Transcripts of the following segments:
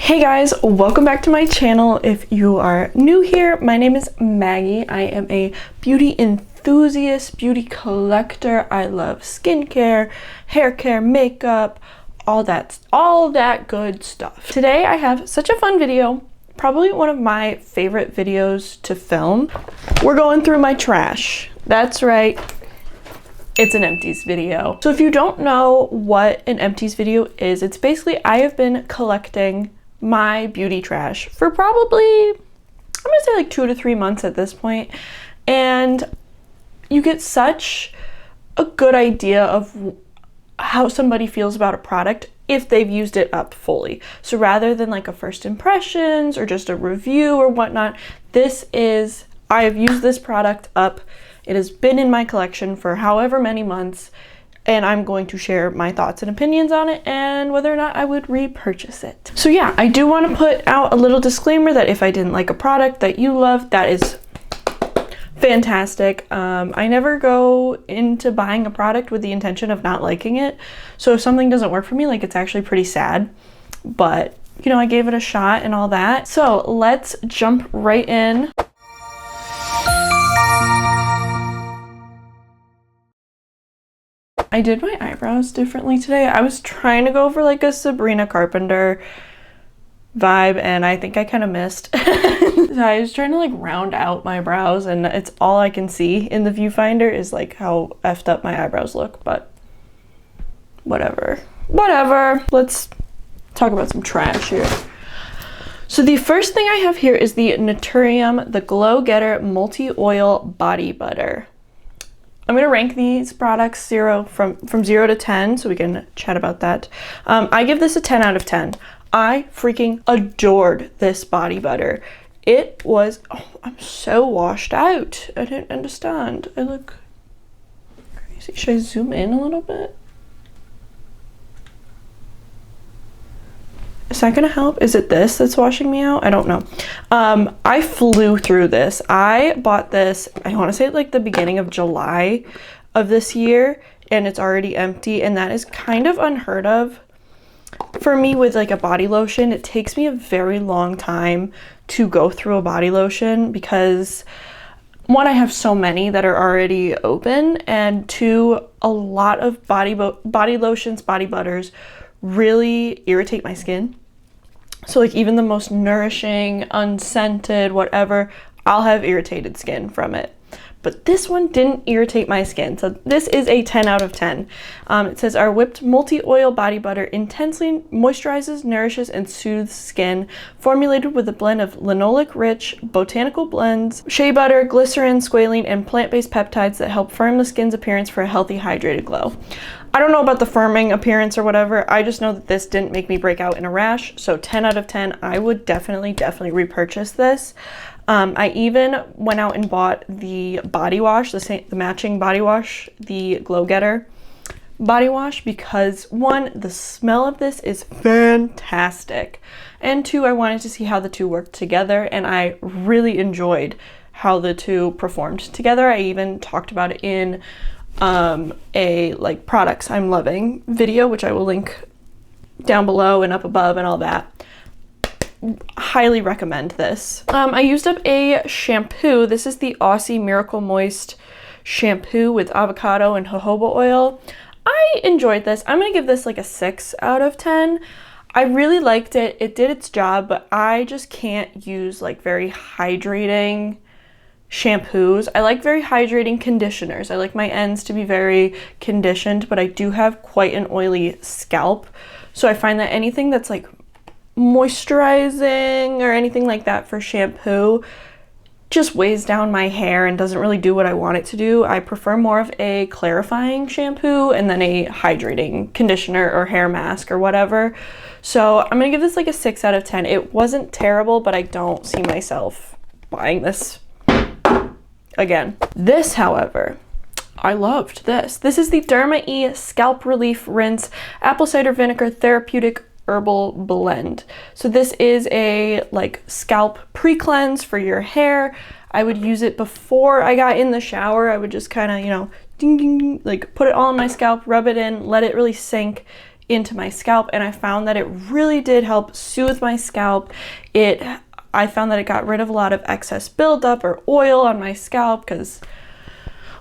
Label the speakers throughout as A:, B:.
A: Hey guys, welcome back to my channel. If you are new here, my name is Maggie. I am a beauty enthusiast, beauty collector. I love skincare, hair care, makeup, all that good stuff. Today I have such a fun video, probably one of my favorite videos to film. We're going through my trash. That's right. It's an empties video. So if you don't know what an empties video is, it's basically I have been collecting my beauty trash for probably, I'm gonna say like 2 to 3 months at this point, and you get such a good idea of how somebody feels about a product if they've used it up fully. So rather than like a first impressions or just a review or whatnot, I have used this product up. It has been in my collection for however many months, and I'm going to share my thoughts and opinions on it and whether or not I would repurchase it. So yeah, I do want to put out a little disclaimer that if I didn't like a product that you love, that is fantastic. I never go into buying a product with the intention of not liking it. So if something doesn't work for me, like, it's actually pretty sad, but you know, I gave it a shot and all that. So let's jump right in. I did my eyebrows differently today. I was trying to go for like a Sabrina Carpenter vibe, and I think I kind of missed. So I was trying to like round out my brows, and it's all I can see in the viewfinder is like how effed up my eyebrows look, but whatever. Let's talk about some trash here. So the first thing I have here is the Naturium, the Glow Getter Multi-Oil Body Butter. I'm going to rank these products from 0 to 10 so we can chat about that. I give this a 10 out of 10. I freaking adored this body butter. It was, I'm so washed out. I didn't understand. I look crazy. Should I zoom in a little bit? Is that gonna help? Is it this that's washing me out? I don't know. I flew through this. I bought this, I want to say like the beginning of July of this year, and it's already empty, and that is kind of unheard of for me with like a body lotion. It takes me a very long time to go through a body lotion because, one, I have so many that are already open, and two, a lot of body lotions, body butters really irritate my skin. So like even the most nourishing, unscented, whatever, I'll have irritated skin from it. But this one didn't irritate my skin. So this is a 10 out of 10. It says our whipped multi-oil body butter intensely moisturizes, nourishes, and soothes skin. Formulated with a blend of linoleic-rich botanical blends, shea butter, glycerin, squalene, and plant-based peptides that help firm the skin's appearance for a healthy, hydrated glow. I don't know about the firming appearance or whatever. I just know that this didn't make me break out in a rash. So 10 out of 10, I would definitely repurchase this. I even went out and bought the body wash, the matching body wash, the Glow Getter body wash, because one, the smell of this is fantastic, and two, I wanted to see how the two worked together, and I really enjoyed how the two performed together. I even talked about it in a like products I'm loving video, which I will link down below and up above and all that. Highly recommend this. I used up a shampoo. This is the Aussie Miracle Moist shampoo with avocado and jojoba oil. I enjoyed this. I'm gonna give this like a 6 out of 10. I really liked it. It did its job, but I just can't use like very hydrating shampoos. I like very hydrating conditioners. I like my ends to be very conditioned, but I do have quite an oily scalp. So I find that anything that's like moisturizing or anything like that for shampoo just weighs down my hair and doesn't really do what I want it to do. I prefer more of a clarifying shampoo and then a hydrating conditioner or hair mask or whatever. So I'm gonna give this like a 6 out of 10. It wasn't terrible, but I don't see myself buying this again. This, however, I loved this. This is the Derma E Scalp Relief Rinse Apple Cider Vinegar Therapeutic Herbal Blend. So this is a like scalp pre-cleanse for your hair. I would use it before I got in the shower. I would just kind of, you know, ding, ding, ding, like put it all on my scalp, rub it in, let it really sink into my scalp, and I found that it really did help soothe my scalp. I found that it got rid of a lot of excess buildup or oil on my scalp, because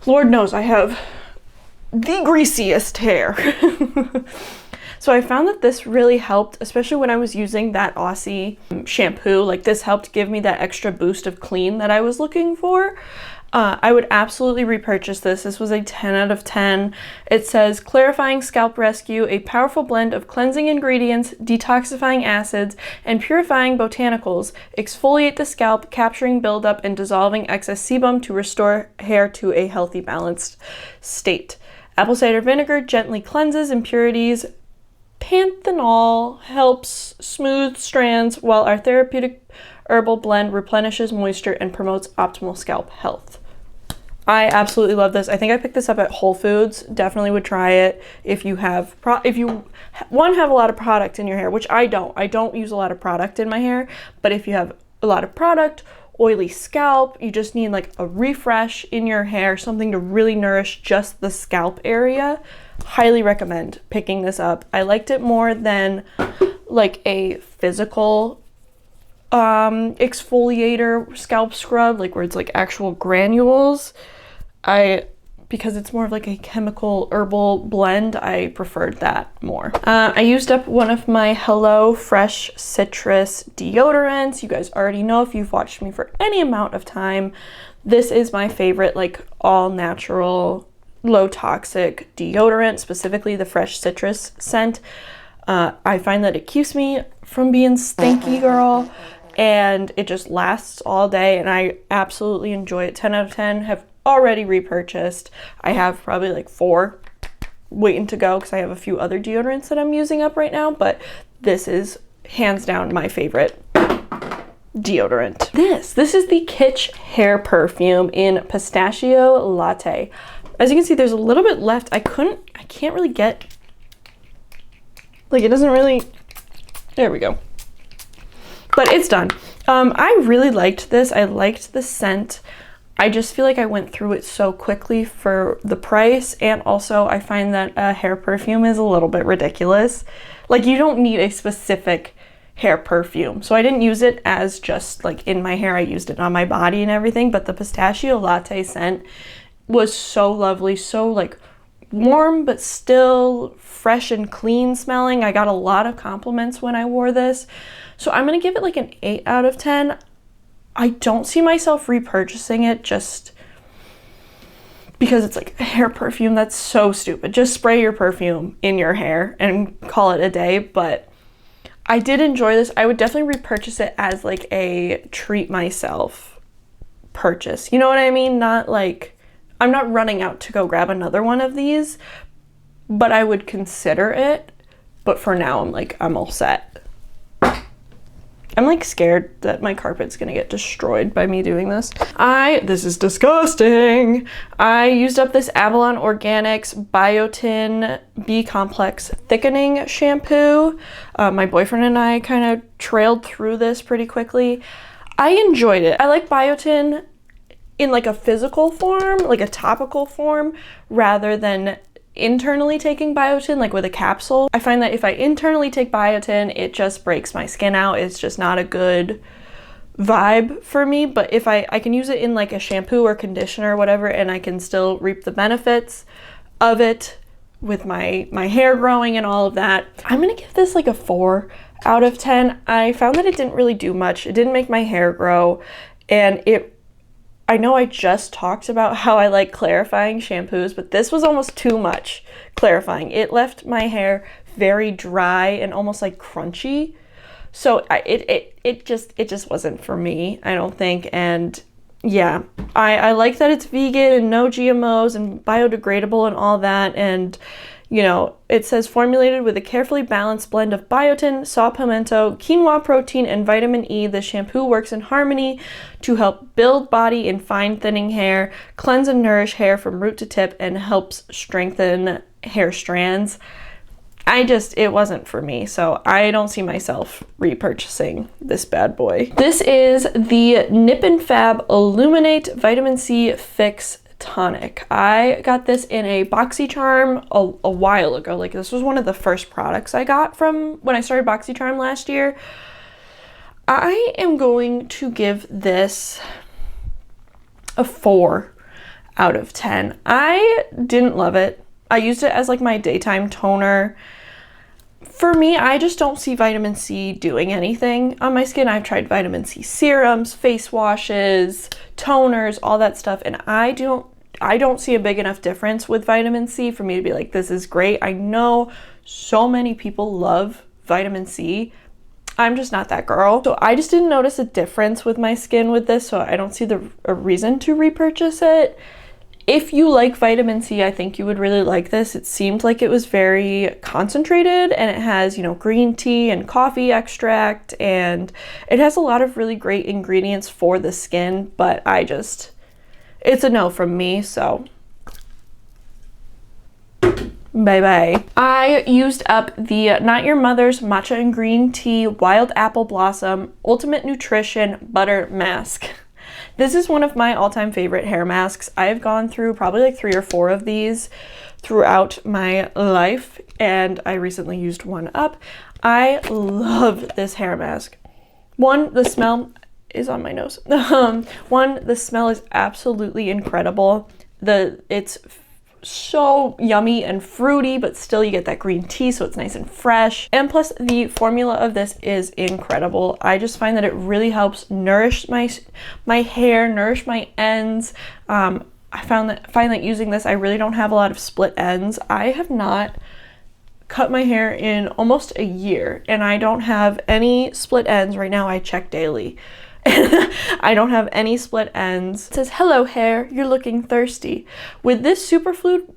A: Lord knows I have the greasiest hair. So I found that this really helped, especially when I was using that Aussie shampoo. Like, this helped give me that extra boost of clean that I was looking for. I would absolutely repurchase this. This was a 10 out of 10. It says, clarifying scalp rescue, a powerful blend of cleansing ingredients, detoxifying acids, and purifying botanicals. Exfoliate the scalp, capturing buildup and dissolving excess sebum to restore hair to a healthy, balanced state. Apple cider vinegar gently cleanses impurities. Panthenol helps smooth strands, while our therapeutic herbal blend replenishes moisture and promotes optimal scalp health. I absolutely love this. I think I picked this up at Whole Foods. Definitely would try it if you have have a lot of product in your hair, which I don't. I don't use a lot of product in my hair, but if you have a lot of product, oily scalp, you just need like a refresh in your hair, something to really nourish just the scalp area, highly recommend picking this up. I liked it more than like a physical exfoliator scalp scrub, like where it's like actual granules. Because it's more of like a chemical herbal blend, I preferred that more. I used up one of my Hello Fresh Citrus deodorants. You guys already know, if you've watched me for any amount of time, this is my favorite, like, all natural, low toxic deodorant, specifically the Fresh Citrus scent. I find that it keeps me from being stinky, girl, and it just lasts all day, and I absolutely enjoy it. 10 out of 10. Have already repurchased. I have probably like 4 waiting to go, because I have a few other deodorants that I'm using up right now, but this is hands down my favorite deodorant. This is the Kitch hair perfume in Pistachio Latte. As you can see, there's a little bit left. I can't really get, like, it doesn't really, there we go. But it's done. I really liked this. I liked the scent. I just feel like I went through it so quickly for the price, and also I find that a hair perfume is a little bit ridiculous. Like, you don't need a specific hair perfume. So I didn't use it as just like in my hair. I used it on my body and everything, but the Pistachio Latte scent was so lovely, so like warm but still fresh and clean smelling. I got a lot of compliments when I wore this. So I'm gonna give it like an 8 out of 10. I don't see myself repurchasing it just because it's like a hair perfume. That's so stupid. Just spray your perfume in your hair and call it a day. But I did enjoy this. I would definitely repurchase it as like a treat myself purchase. You know what I mean? Not like, I'm not running out to go grab another one of these, but I would consider it. But for now, I'm like, I'm all set. I'm like scared that my carpet's gonna get destroyed by me doing this. This is disgusting. I used up this Avalon Organics Biotin B-Complex Thickening Shampoo. My boyfriend and I kind of trailed through this pretty quickly. I enjoyed it. I like Biotin in like a physical form, like a topical form, rather than internally taking biotin, like with a capsule. I find that if I internally take biotin, it just breaks my skin out. It's just not a good vibe for me. But if I can use it in like a shampoo or conditioner or whatever, and I can still reap the benefits of it with my hair growing and all of that, I'm gonna give this like a 4 out of 10. I found that it didn't really do much. It didn't make my hair grow, and I know I just talked about how I like clarifying shampoos, but this was almost too much clarifying. It left my hair very dry and almost like crunchy. So it just wasn't for me, I don't think. And yeah, I like that it's vegan and no GMOs and biodegradable and all that. And you know, it says formulated with a carefully balanced blend of biotin, saw pimento, quinoa protein, and vitamin E. The shampoo works in harmony to help build body and fine thinning hair, cleanse and nourish hair from root to tip, and helps strengthen hair strands. It wasn't for me, so I don't see myself repurchasing this bad boy. This is the Nip and Fab Illuminate Vitamin C Fix Tonic. I got this in a BoxyCharm a while ago. Like, this was one of the first products I got from when I started BoxyCharm last year. I am going to give this a 4 out of 10. I didn't love it. I used it as like my daytime toner. For me, I just don't see vitamin C doing anything on my skin. I've tried vitamin C serums, face washes, toners, all that stuff, and I don't see a big enough difference with vitamin C for me to be like, this is great. I know so many people love vitamin C. I'm just not that girl. So I just didn't notice a difference with my skin with this, so I don't see a reason to repurchase it. If you like vitamin C, I think you would really like this. It seemed like it was very concentrated, and it has, you know, green tea and coffee extract, and it has a lot of really great ingredients for the skin, but it's a no from me, so bye-bye. I used up the Not Your Mother's Matcha and Green Tea Wild Apple Blossom Ultimate Nutrition Butter Mask. This is one of my all-time favorite hair masks. I've gone through probably like 3 or 4 of these throughout my life, and I recently used one up. I love this hair mask. One, the smell is on my nose. The smell is absolutely incredible. It's so yummy and fruity, but still you get that green tea, so it's nice and fresh. And plus, the formula of this is incredible. I just find that it really helps nourish my hair, nourish my ends. I find that using this, I really don't have a lot of split ends. I have not cut my hair in almost a year, and I don't have any split ends right now. I check daily. I don't have any split ends. It says, "Hello hair, you're looking thirsty. With this superfood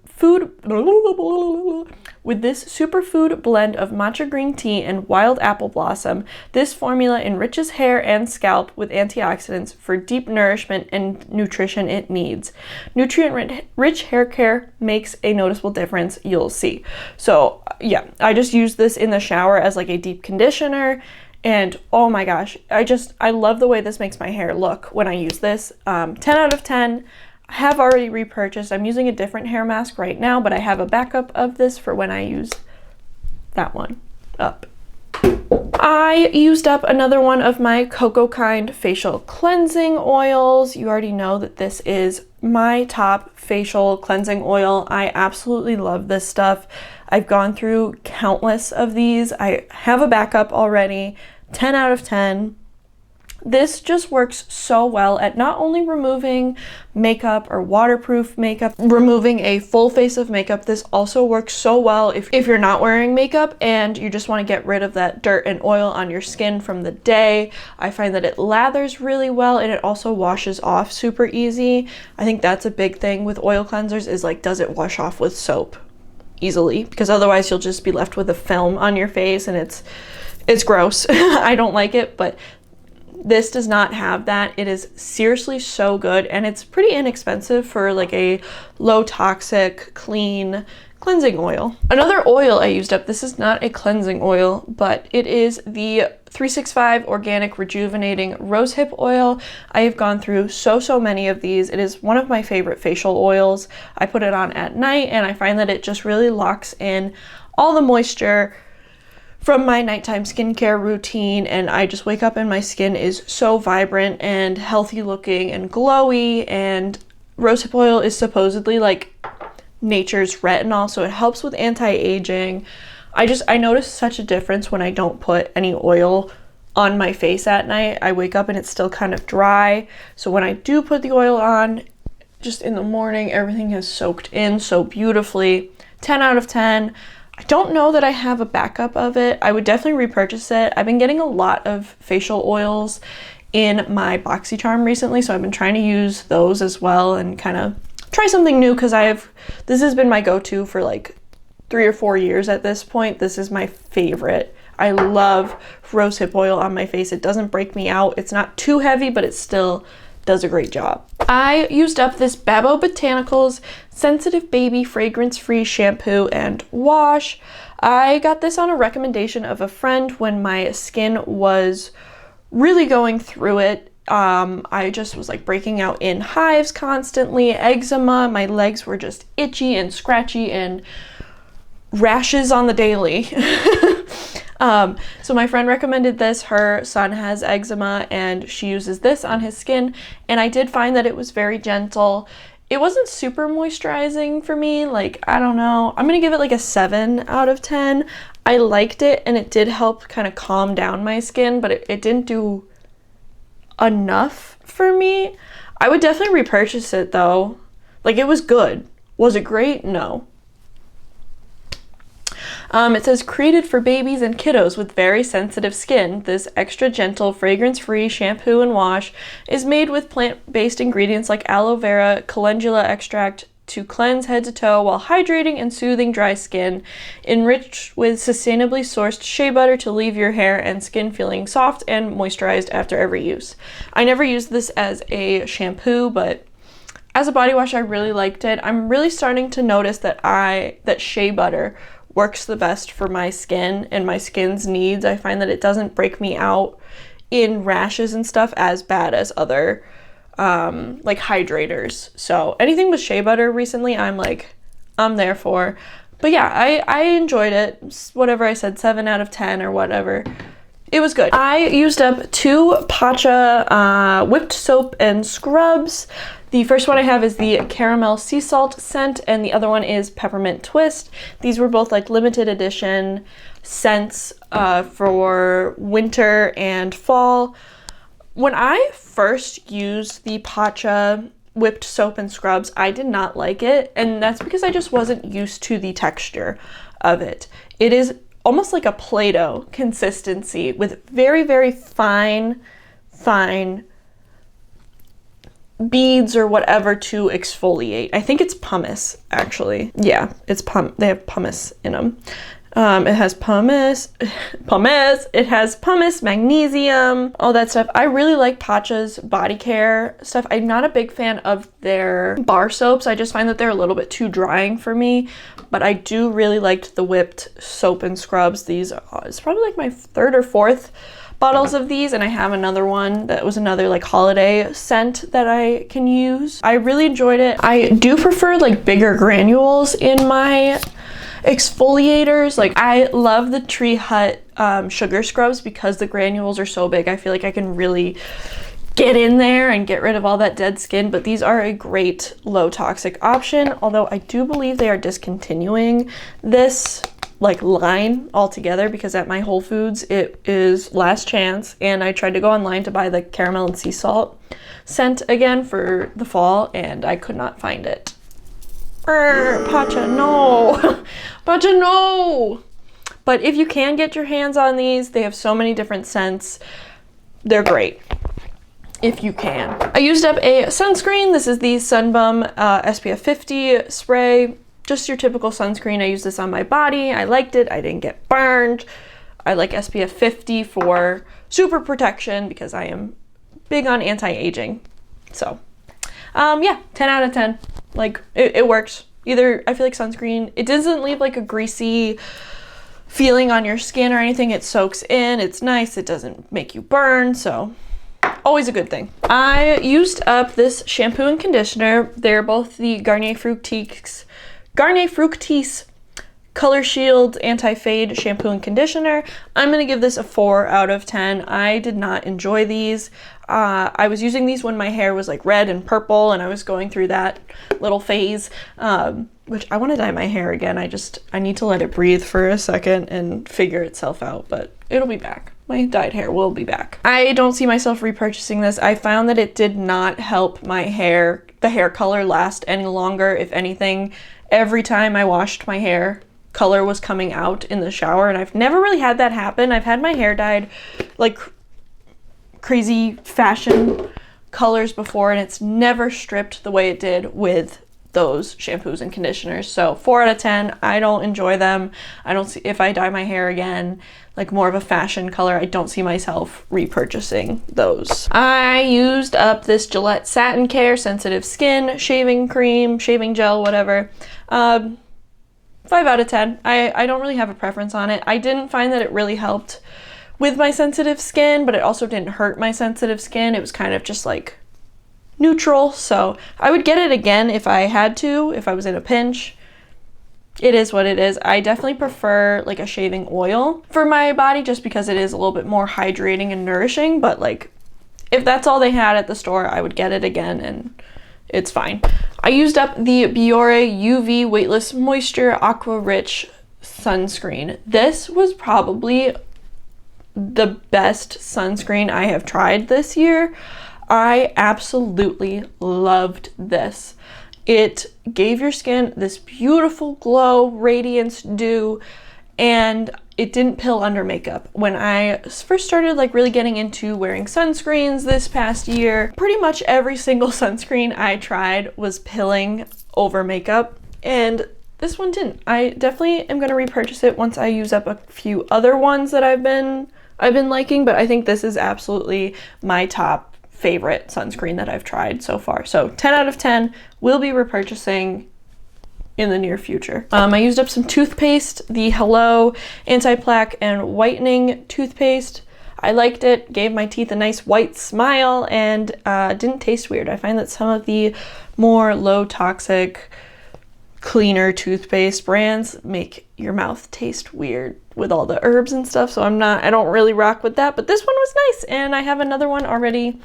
A: blend of matcha green tea and wild apple blossom, this formula enriches hair and scalp with antioxidants for deep nourishment and nutrition it needs. Nutrient-rich hair care makes a noticeable difference, you'll see." So yeah, I just use this in the shower as like a deep conditioner. And oh my gosh, I love the way this makes my hair look when I use this. 10 out of 10. I have already repurchased. I'm using a different hair mask right now, but I have a backup of this for when I use that one up. I used up another one of my Coco Kind facial cleansing oils. You already know that this is my top facial cleansing oil. I absolutely love this stuff. I've gone through countless of these. I have a backup already. 10 out of 10. This just works so well at not only removing makeup or waterproof makeup, removing a full face of makeup. This also works so well if you're not wearing makeup and you just want to get rid of that dirt and oil on your skin from the day. I find that it lathers really well, and it also washes off super easy. I think that's a big thing with oil cleansers, is like, does it wash off with soap easily? Because otherwise you'll just be left with a film on your face, and it's gross. I don't like it, but this does not have that. It is seriously so good, and it's pretty inexpensive for like a low toxic, clean cleansing oil. Another oil I used up, this is not a cleansing oil, but it is the 365 Organic Rejuvenating Rosehip Oil. I have gone through so many of these. It is one of my favorite facial oils. I put it on at night, and I find that it just really locks in all the moisture from my nighttime skincare routine, and I just wake up and my skin is so vibrant and healthy looking and glowy. And rosehip oil is supposedly like nature's retinol, so it helps with anti-aging. I notice such a difference when I don't put any oil on my face at night. I wake up and it's still kind of dry, so when I do put the oil on, just in the morning, everything has soaked in so beautifully. 10 out of 10. I don't know that I have a backup of it. I would definitely repurchase it. I've been getting a lot of facial oils in my BoxyCharm recently, so I've been trying to use those as well and kind of try something new, because this has been my go-to for like 3 or 4 years at this point. This is my favorite. I love rosehip oil on my face. It doesn't break me out. It's not too heavy, but it still does a great job. I used up this Babo Botanicals Sensitive Baby Fragrance-Free Shampoo and Wash. I got this on a recommendation of a friend when my skin was really going through it. I just was like breaking out in hives constantly, eczema, my legs were just itchy and scratchy and rashes on the daily. So my friend recommended this. Her son has eczema and she uses this on his skin, and I did find that it was very gentle. It wasn't super moisturizing for me, like, I don't know. I'm gonna give it like a 7 out of 10. I liked it and it did help kind of calm down my skin, but it didn't do enough for me. I would definitely repurchase it though. Like, it was good. Was it great? No. It says, created for babies and kiddos with very sensitive skin, this extra gentle, fragrance-free shampoo and wash is made with plant-based ingredients like aloe vera, calendula extract to cleanse head to toe while hydrating and soothing dry skin, enriched with sustainably sourced shea butter to leave your hair and skin feeling soft and moisturized after every use. I never used this as a shampoo, but as a body wash, I really liked it. I'm really starting to notice that shea butter works the best for my skin and my skin's needs. I find that it doesn't break me out in rashes and stuff as bad as other like hydrators. So anything with shea butter recently, I'm there for. But yeah, I enjoyed it. Whatever I said, 7 out of 10 or whatever. It was good. I used up 2 Pacha whipped soap and scrubs. The first one I have is the caramel sea salt scent, and the other one is peppermint twist. These were both like limited edition scents for winter and fall. When I first used the Pacha whipped soap and scrubs, I did not like it, and that's because I just wasn't used to the texture of it. It is almost like a Play-Doh consistency with very, very fine beads or whatever to exfoliate. I think it's pumice, actually. Yeah, it's they have pumice in them. It has pumice, it has pumice, magnesium, all that stuff. I really like Pacha's body care stuff. I'm not a big fan of their bar soaps. I just find that they're a little bit too drying for me, but I do really like the whipped soap and scrubs. These it's probably like my 3rd or 4th bottles of these, and I have another one that was another like holiday scent that I can use. I really enjoyed it. I do prefer like bigger granules in my exfoliators. Like, I love the Tree Hut sugar scrubs because the granules are so big. I feel like I can really get in there and get rid of all that dead skin, but these are a great low toxic option, although I do believe they are discontinuing this like line altogether because at my Whole Foods it is last chance, and I tried to go online to buy the caramel and sea salt scent again for the fall and I could not find it. Pacha, no. Pacha, no. But if you can get your hands on these, they have so many different scents. They're great if you can. I used up a sunscreen. This is the Bum SPF 50 spray. Just your typical sunscreen. I used this on my body. I liked it. I didn't get burned. I like SPF 50 for super protection because I am big on anti-aging. So yeah, 10 out of 10. Like, it works. Either, I feel like sunscreen, it doesn't leave like a greasy feeling on your skin or anything. It soaks in, it's nice, it doesn't make you burn, so always a good thing. I used up this shampoo and conditioner. They're both the Garnier Fructis Color Shield Anti-Fade Shampoo and Conditioner. I'm going to give this a 4 out of 10. I did not enjoy these. I was using these when my hair was like red and purple and I was going through that little phase, which I want to dye my hair again. I need to let it breathe for a second and figure itself out, but it'll be back. My dyed hair will be back. I don't see myself repurchasing this. I found that it did not help my hair, the hair color, last any longer. If anything, every time I washed my hair, color was coming out in the shower, and I've never really had that happen. I've had my hair dyed like crazy fashion colors before, and it's never stripped the way it did with those shampoos and conditioners. So 4 out of 10. I don't enjoy them. I don't see, if I dye my hair again like more of a fashion color, I don't see myself repurchasing those. I used up this Gillette Satin Care Sensitive Skin Shaving Cream, Shaving Gel, whatever. 5 out of 10. I don't really have a preference on it. I didn't find that it really helped with my sensitive skin, but it also didn't hurt my sensitive skin. It was kind of just like neutral. So I would get it again if I had to, if I was in a pinch. It is what it is. I definitely prefer like a shaving oil for my body just because it is a little bit more hydrating and nourishing, but like if that's all they had at the store, I would get it again and it's fine. I used up the Biore UV Weightless Moisture Aqua Rich Sunscreen. This was probably the best sunscreen I have tried this year. I absolutely loved this. It gave your skin this beautiful glow, radiance, dew, and it didn't pill under makeup. When I first started like really getting into wearing sunscreens this past year, pretty much every single sunscreen I tried was pilling over makeup, and this one didn't. I definitely am gonna repurchase it once I use up a few other ones that I've been liking, but I think this is absolutely my top favorite sunscreen that I've tried so far. So 10 out of 10, will be repurchasing in the near future. I used up some toothpaste, the Hello Anti-Plaque and Whitening toothpaste. I liked it, gave my teeth a nice white smile, and didn't taste weird. I find that some of the more low toxic, cleaner toothpaste brands make your mouth taste weird with all the herbs and stuff, so I don't really rock with that, but this one was nice, and I have another one already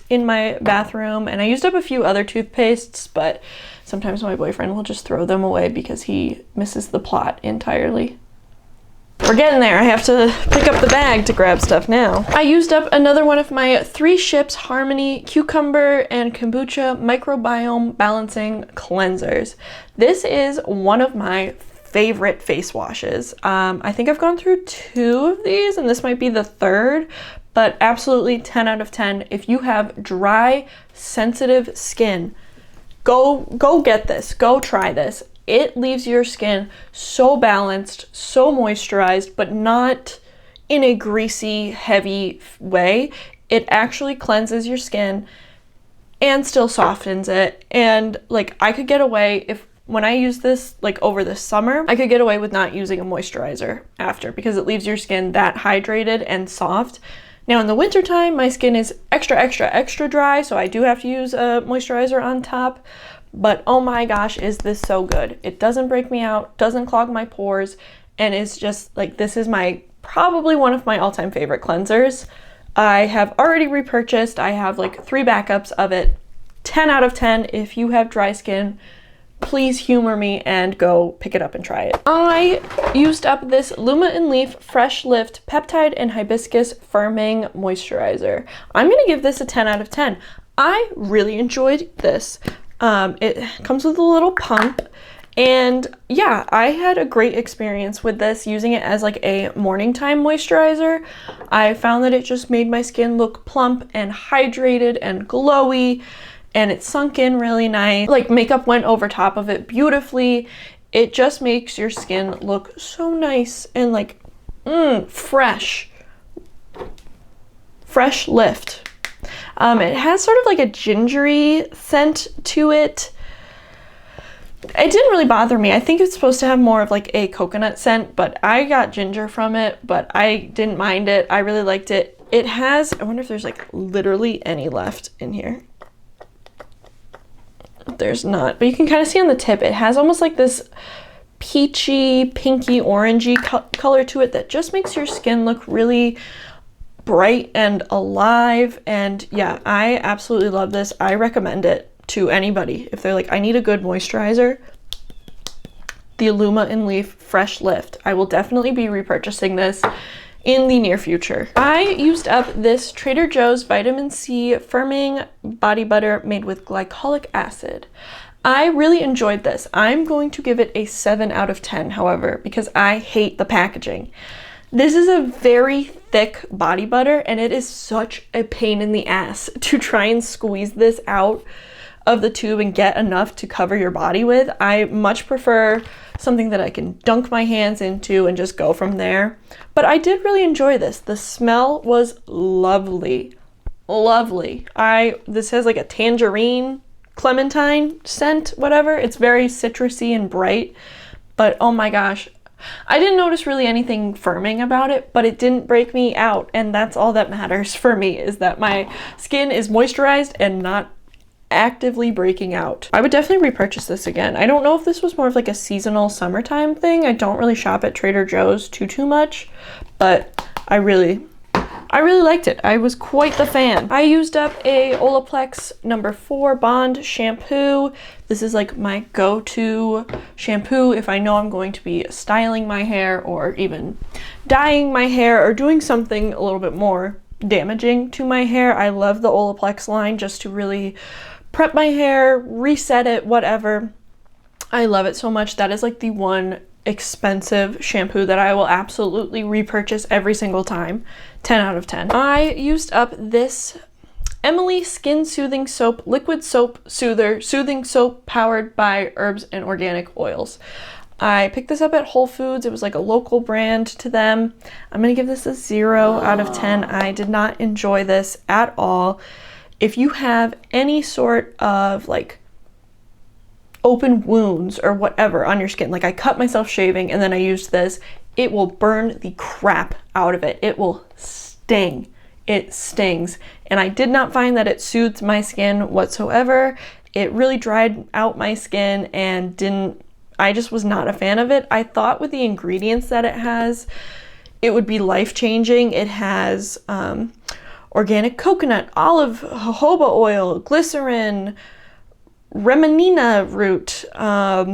A: in my bathroom, and I used up a few other toothpastes, but sometimes my boyfriend will just throw them away because he misses the plot entirely. We're getting there. I have to pick up the bag to grab stuff now. I used up another one of my 3 Ships Harmony Cucumber and Kombucha Microbiome Balancing Cleansers. This is one of my favorite face washes. I think I've gone through 2 of these, and this might be the 3rd, but absolutely 10 out of 10. If you have dry, sensitive skin, go get this. Go try this. It leaves your skin so balanced, so moisturized, but not in a greasy, heavy way. It actually cleanses your skin and still softens it. And like I could get away when I use this like over the summer, I could get away with not using a moisturizer after because it leaves your skin that hydrated and soft. Now in the wintertime, my skin is extra dry, so I do have to use a moisturizer on top. But oh my gosh, is this so good. It doesn't break me out, doesn't clog my pores, and it's just like, this is probably one of my all-time favorite cleansers. I have already repurchased. I have like 3 backups of it. 10 out of 10. If you have dry skin, please humor me and go pick it up and try it. I used up this Luma and Leaf Fresh Lift Peptide and Hibiscus Firming Moisturizer. I'm gonna give this a 10 out of 10. I really enjoyed this. It comes with a little pump, and yeah, I had a great experience with this, using it as like a morning time moisturizer. I found that it just made my skin look plump and hydrated and glowy, and it sunk in really nice. Like makeup went over top of it beautifully. It just makes your skin look so nice and like fresh lift. It has sort of like a gingery scent to it. It didn't really bother me. I think it's supposed to have more of like a coconut scent, but I got ginger from it, but I didn't mind it. I really liked it. It has, I wonder if there's like literally any left in here. There's not, but you can kind of see on the tip, it has almost like this peachy, pinky, orangey color to it that just makes your skin look really bright and alive. And yeah, I absolutely love this. I recommend it to anybody if they're like, I need a good moisturizer. The Luma and Leaf Fresh Lift. I will definitely be repurchasing this in the near future. I used up this Trader Joe's Vitamin C Firming Body Butter made with glycolic acid. I really enjoyed this. I'm going to give it a 7 out of 10, however, because I hate the packaging. This is a very thick body butter, and it is such a pain in the ass to try and squeeze this out of the tube and get enough to cover your body with. I much prefer something that I can dunk my hands into and just go from there. But I did really enjoy this. The smell was lovely. Lovely. This has like a tangerine, clementine scent, whatever. It's very citrusy and bright, but oh my gosh. I didn't notice really anything firming about it, but it didn't break me out, and that's all that matters for me, is that my skin is moisturized and not actively breaking out. I would definitely repurchase this again. I don't know if this was more of like a seasonal summertime thing. I don't really shop at Trader Joe's too much, but I really liked it. I was quite the fan. I used up a Olaplex number 4 Bond shampoo. This is like my go-to shampoo if I know I'm going to be styling my hair or even dyeing my hair or doing something a little bit more damaging to my hair. I love the Olaplex line just to really prep my hair, reset it, whatever. I love it so much. That is like the one expensive shampoo that I will absolutely repurchase every single time. 10 out of 10. I used up this Emily Skin Soothing Soap, Liquid Soap Soother, Soothing Soap powered by herbs and organic oils. I picked this up at Whole Foods. It was like a local brand to them. I'm gonna give this a 0 out of 10. I did not enjoy this at all. If you have any sort of like open wounds or whatever on your skin, like I cut myself shaving and then I used this, it will burn the crap out of it. It will sting. It stings. And I did not find that it soothed my skin whatsoever. It really dried out my skin and I just was not a fan of it. I thought with the ingredients that it has, it would be life-changing. It has organic coconut, olive, jojoba oil, glycerin, remanina root,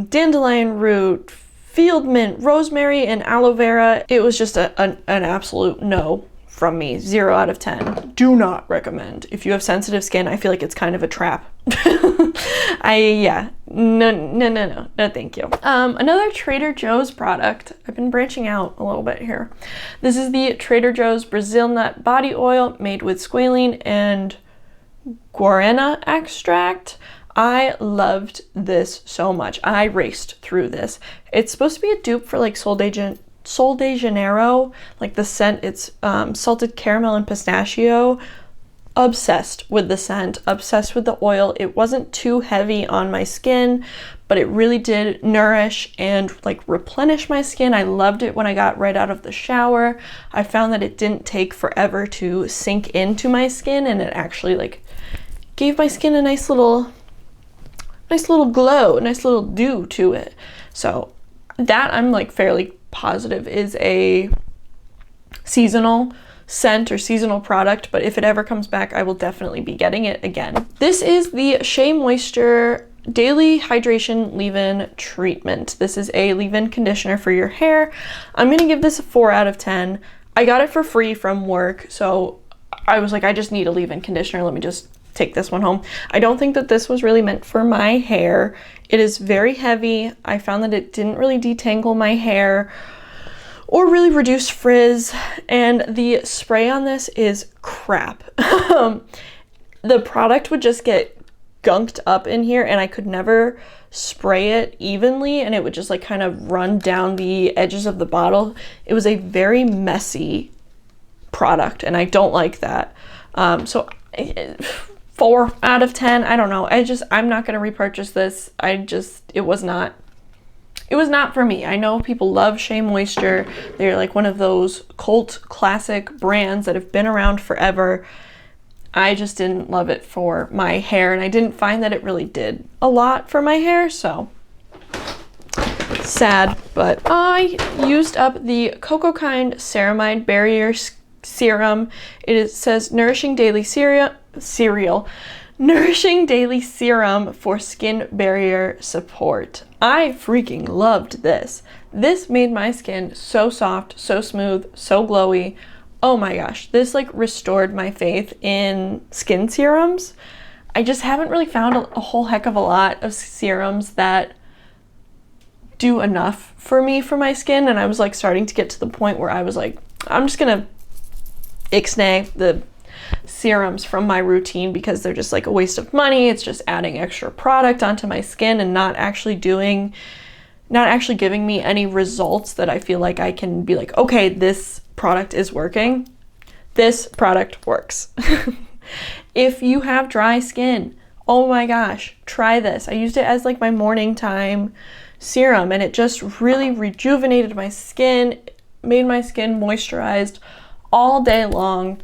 A: dandelion root, field mint, rosemary, and aloe vera. It was just an absolute no from me. 0 out of 10. Do not recommend. If you have sensitive skin, I feel like it's kind of a trap. No, thank you. Another Trader Joe's product. I've been branching out a little bit here. This is the Trader Joe's Brazil Nut Body Oil made with squalene and guarana extract. I loved this so much. I raced through this. It's supposed to be a dupe for like Sol de Janeiro, like the scent. It's salted caramel and pistachio. Obsessed with the scent, obsessed with the oil. It wasn't too heavy on my skin, but it really did nourish and like replenish my skin. I loved it when I got right out of the shower. I found that it didn't take forever to sink into my skin, and it actually like gave my skin a nice little glow, a nice little dew to it. So that I'm like fairly positive is a seasonal scent or seasonal product, but if it ever comes back, I will definitely be getting it again. This is the Shea Moisture Daily Hydration Leave-In Treatment. This is a leave-in conditioner for your hair. I'm gonna give this a 4 out of 10. I got it for free from work, so I was like, I just need a leave-in conditioner. Let me just take this one home. I don't think that this was really meant for my hair. It is very heavy. I found that it didn't really detangle my hair or really reduce frizz, and the spray on this is crap. The product would just get gunked up in here, and I could never spray it evenly, and it would just like kind of run down the edges of the bottle. It was a very messy product, and I don't like that. So 4 out of 10. I don't know. I'm not gonna repurchase this. It was not for me. I know people love Shea Moisture. They're like one of those cult classic brands that have been around forever. I just didn't love it for my hair, and I didn't find that it really did a lot for my hair, so sad. But I used up the Coco Kind Ceramide Barrier Serum. It says Nourishing Daily Nourishing Daily Serum for Skin Barrier Support. I freaking loved this. This made my skin so soft, so smooth, so glowy. Oh my gosh, this like restored my faith in skin serums. I just haven't really found a whole heck of a lot of serums that do enough for me for my skin, and I was like starting to get to the point where I was like, I'm just gonna ixnay the serums from my routine because they're just like a waste of money. It's just adding extra product onto my skin and not actually giving me any results that I feel like I can be like, okay, this product is working. This product works. If you have dry skin, oh my gosh, try this. I used it as like my morning time serum, and it just really rejuvenated my skin, made my skin moisturized all day long.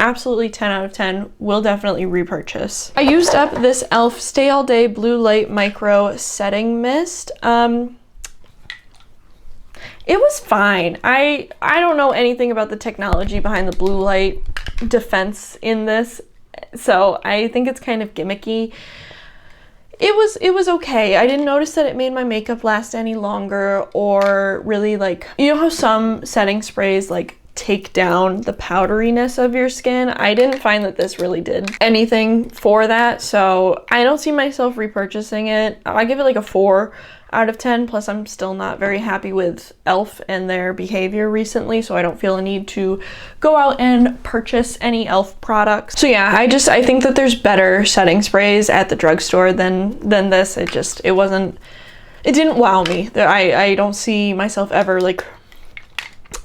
A: Absolutely 10 out of 10. Will definitely repurchase. I used up this e.l.f. Stay All Day Blue Light Micro Setting Mist. It was fine. I don't know anything about the technology behind the blue light defense in this, so I think it's kind of gimmicky. It was okay. I didn't notice that it made my makeup last any longer, or really, like, you know how some setting sprays like take down the powderiness of your skin? I didn't find that this really did anything for that, so I don't see myself repurchasing it. I give it like a 4 out of 10, plus I'm still not very happy with e.l.f. and their behavior recently, so I don't feel a need to go out and purchase any e.l.f. products. So yeah, I think that there's better setting sprays at the drugstore than this. It didn't wow me. I don't see myself ever like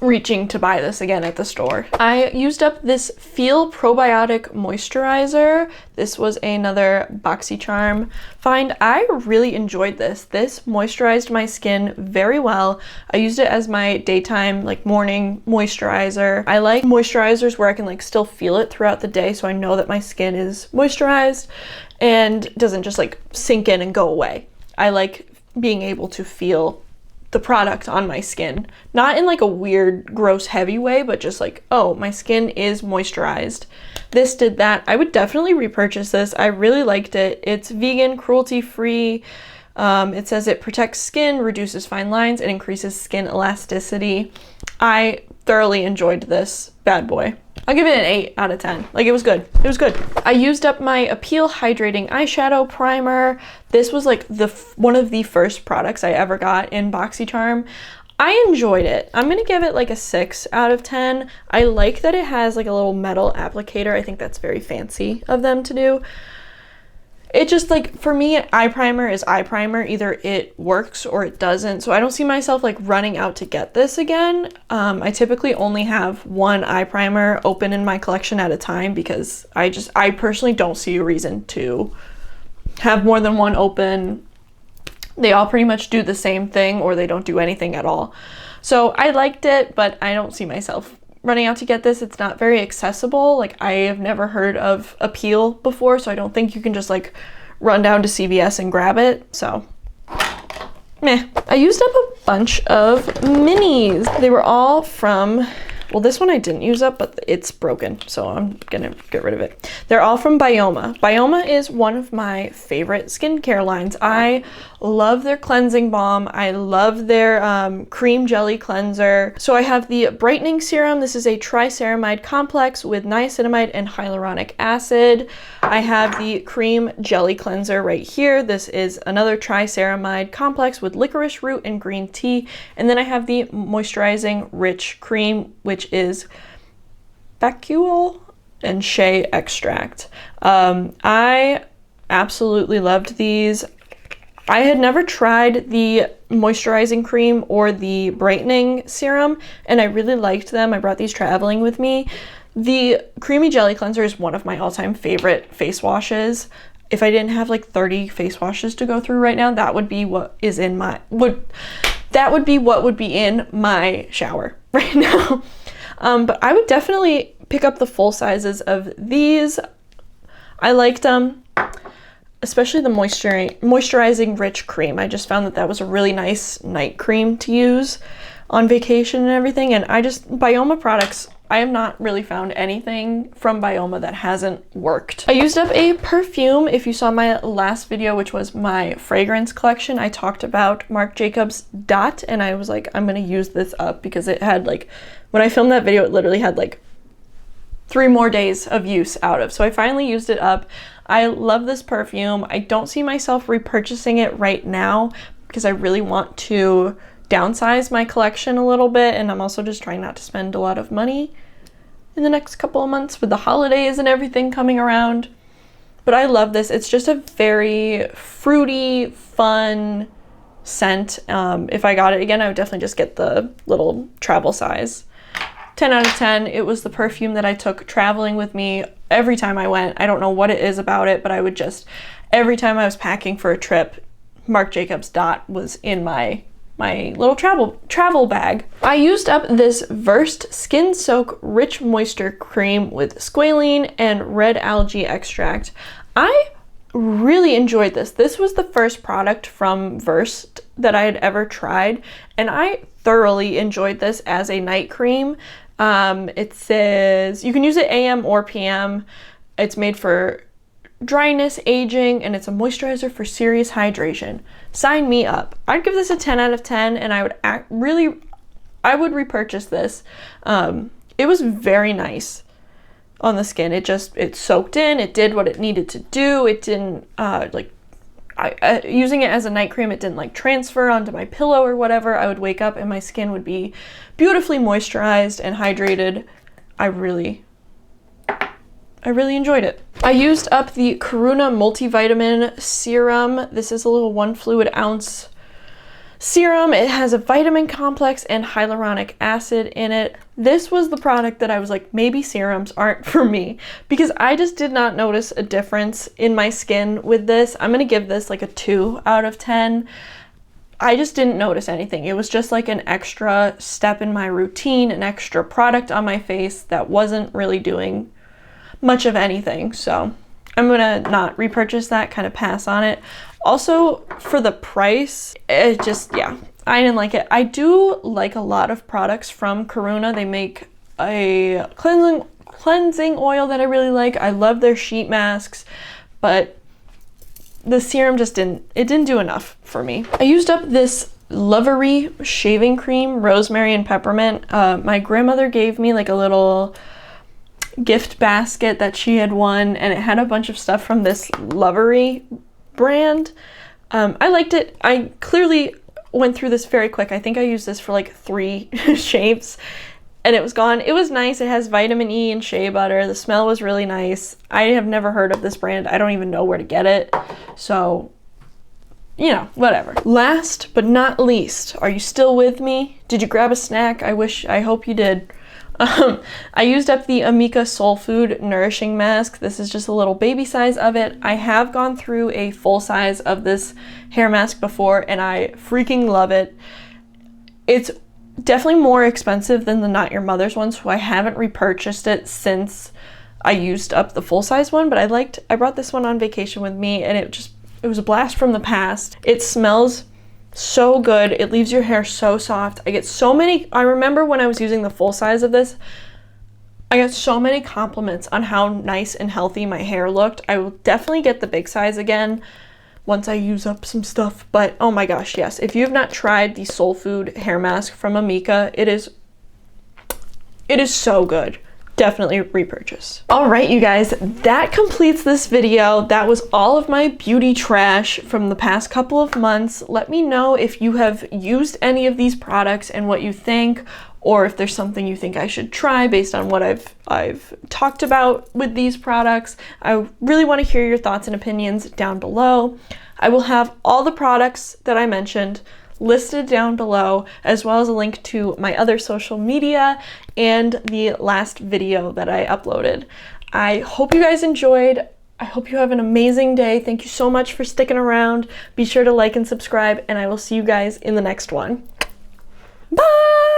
A: reaching to buy this again at the store. I used up this Feel Probiotic Moisturizer. This was another BoxyCharm find. I really enjoyed this. This moisturized my skin very well. I used it as my daytime, like, morning moisturizer. I like moisturizers where I can like still feel it throughout the day, so I know that my skin is moisturized and doesn't just like sink in and go away. I like being able to feel the product on my skin, not in like a weird gross heavy way, but just like, oh, my skin is moisturized. This did that. I would definitely repurchase this. I really liked it. It's vegan, cruelty free. It says it protects skin, reduces fine lines, and increases skin elasticity. I thoroughly enjoyed this bad boy. I'll give it an 8 out of 10. Like, it was good. It was good. I used up my Appeal Hydrating Eyeshadow Primer. This was like one of the first products I ever got in BoxyCharm. I enjoyed it. I'm gonna give it like a 6 out of 10. I like that it has like a little metal applicator. I think that's very fancy of them to do. It just, like, for me, eye primer is eye primer. Either it works or it doesn't. So I don't see myself like running out to get this again. I typically only have one eye primer open in my collection at a time, because I personally don't see a reason to have more than one open. They all pretty much do the same thing, or they don't do anything at all. So I liked it, but I don't see myself running out to get this. It's not very accessible. Like, I have never heard of Appeal before, so I don't think you can just like run down to CVS and grab it. So meh. I used up a bunch of minis. They were all from, well, this one I didn't use up, but it's broken, so I'm gonna get rid of it. They're all from Bioma. Bioma is one of my favorite skincare lines. I love their cleansing balm. I love their cream jelly cleanser. So I have the brightening serum. This is a triceramide complex with niacinamide and hyaluronic acid. I have the cream jelly cleanser right here. This is another triceramide complex with licorice root and green tea. And then I have the moisturizing rich cream, which is bakuchiol and shea extract. I absolutely loved these. I had never tried the moisturizing cream or the brightening serum, and I really liked them. I brought these traveling with me. The creamy jelly cleanser is one of my all-time favorite face washes. If I didn't have like 30 face washes to go through right now, that would be what is in my that would be what would be in my shower right now. But I would definitely pick up the full sizes of these. I liked them, especially the moisturizing rich cream. I just found that that was a really nice night cream to use on vacation and everything. And Bioma products, I have not really found anything from Bioma that hasn't worked. I used up a perfume. If you saw my last video, which was my fragrance collection, I talked about Marc Jacobs Dot, and I was like, I'm gonna use this up because it had like, when I filmed that video, it literally had like 3 more days of use out of. So I finally used it up. I love this perfume. I don't see myself repurchasing it right now because I really want to downsize my collection a little bit, and I'm also just trying not to spend a lot of money in the next couple of months with the holidays and everything coming around. But I love this. It's just a very fruity, fun scent. If I got it again, I would definitely just get the little travel size. 10 out of 10. It was the perfume that I took traveling with me every time I went. I don't know what it is about it, but I would just, every time I was packing for a trip, Marc Jacobs dot was in my little travel bag. I used up this Versed Skin Soak Rich Moisture Cream with squalene and red algae extract. I really enjoyed this. This was the first product from Versed that I had ever tried, and I thoroughly enjoyed this as a night cream. It says you can use it AM or PM. It's made for dryness, aging, and it's a moisturizer for serious hydration. Sign me up. I'd give this a 10 out of 10, and I would repurchase this. It was very nice on the skin. It soaked in, it did what it needed to do. It didn't using it as a night cream, it didn't like transfer onto my pillow or whatever. I would wake up and my skin would be beautifully moisturized and hydrated. I really enjoyed it. I used up the Karuna Multivitamin Serum. This is a little 1 fluid ounce serum. It has a vitamin complex and hyaluronic acid in it. This was the product that I was like, maybe serums aren't for me, because I just did not notice a difference in my skin with this. I'm gonna give this like a 2 out of 10. I just didn't notice anything. It was just like an extra step in my routine, an extra product on my face that wasn't really doing much of anything. So I'm gonna not repurchase that, kind of pass on it. Also, for the price, it just, yeah, I didn't like it. I do like a lot of products from Karuna. They make a cleansing oil that I really like. I love their sheet masks, but the serum just didn't do enough for me. I used up this Lovery shaving cream, rosemary and peppermint. My grandmother gave me like a little gift basket that she had won, and it had a bunch of stuff from this Lovery brand. I liked it. I clearly went through this very quick. I think I used this for like 3 shaves and it was gone. It was nice. It has vitamin E and shea butter. The smell was really nice. I have never heard of this brand. I don't even know where to get it. So, you know, whatever. Last but not least, are you still with me? Did you grab a snack? I hope you did. I used up the Amika Soul Food Nourishing Mask. This is just a little baby size of it. I have gone through a full size of this hair mask before, and I freaking love it. It's definitely more expensive than the Not Your Mother's one, so I haven't repurchased it since I used up the full size one, but I brought this one on vacation with me, and it was a blast from the past. It smells so good. It leaves your hair so soft. I remember when I was using the full size of this, I got so many compliments on how nice and healthy my hair looked. I will definitely get the big size again once I use up some stuff, but oh my gosh, yes. If you have not tried the Soul Food hair mask from Amika, it is so good. Definitely repurchase. All right, you guys, that completes this video. That was all of my beauty trash from the past couple of months. Let me know if you have used any of these products and what you think, or if there's something you think I should try based on what I've talked about with these products. I really want to hear your thoughts and opinions down below. I will have all the products that I mentioned listed down below, as well as a link to my other social media and the last video that I uploaded. I hope you guys enjoyed. I hope you have an amazing day. Thank you so much for sticking around. Be sure to like and subscribe, and I will see you guys in the next one. Bye!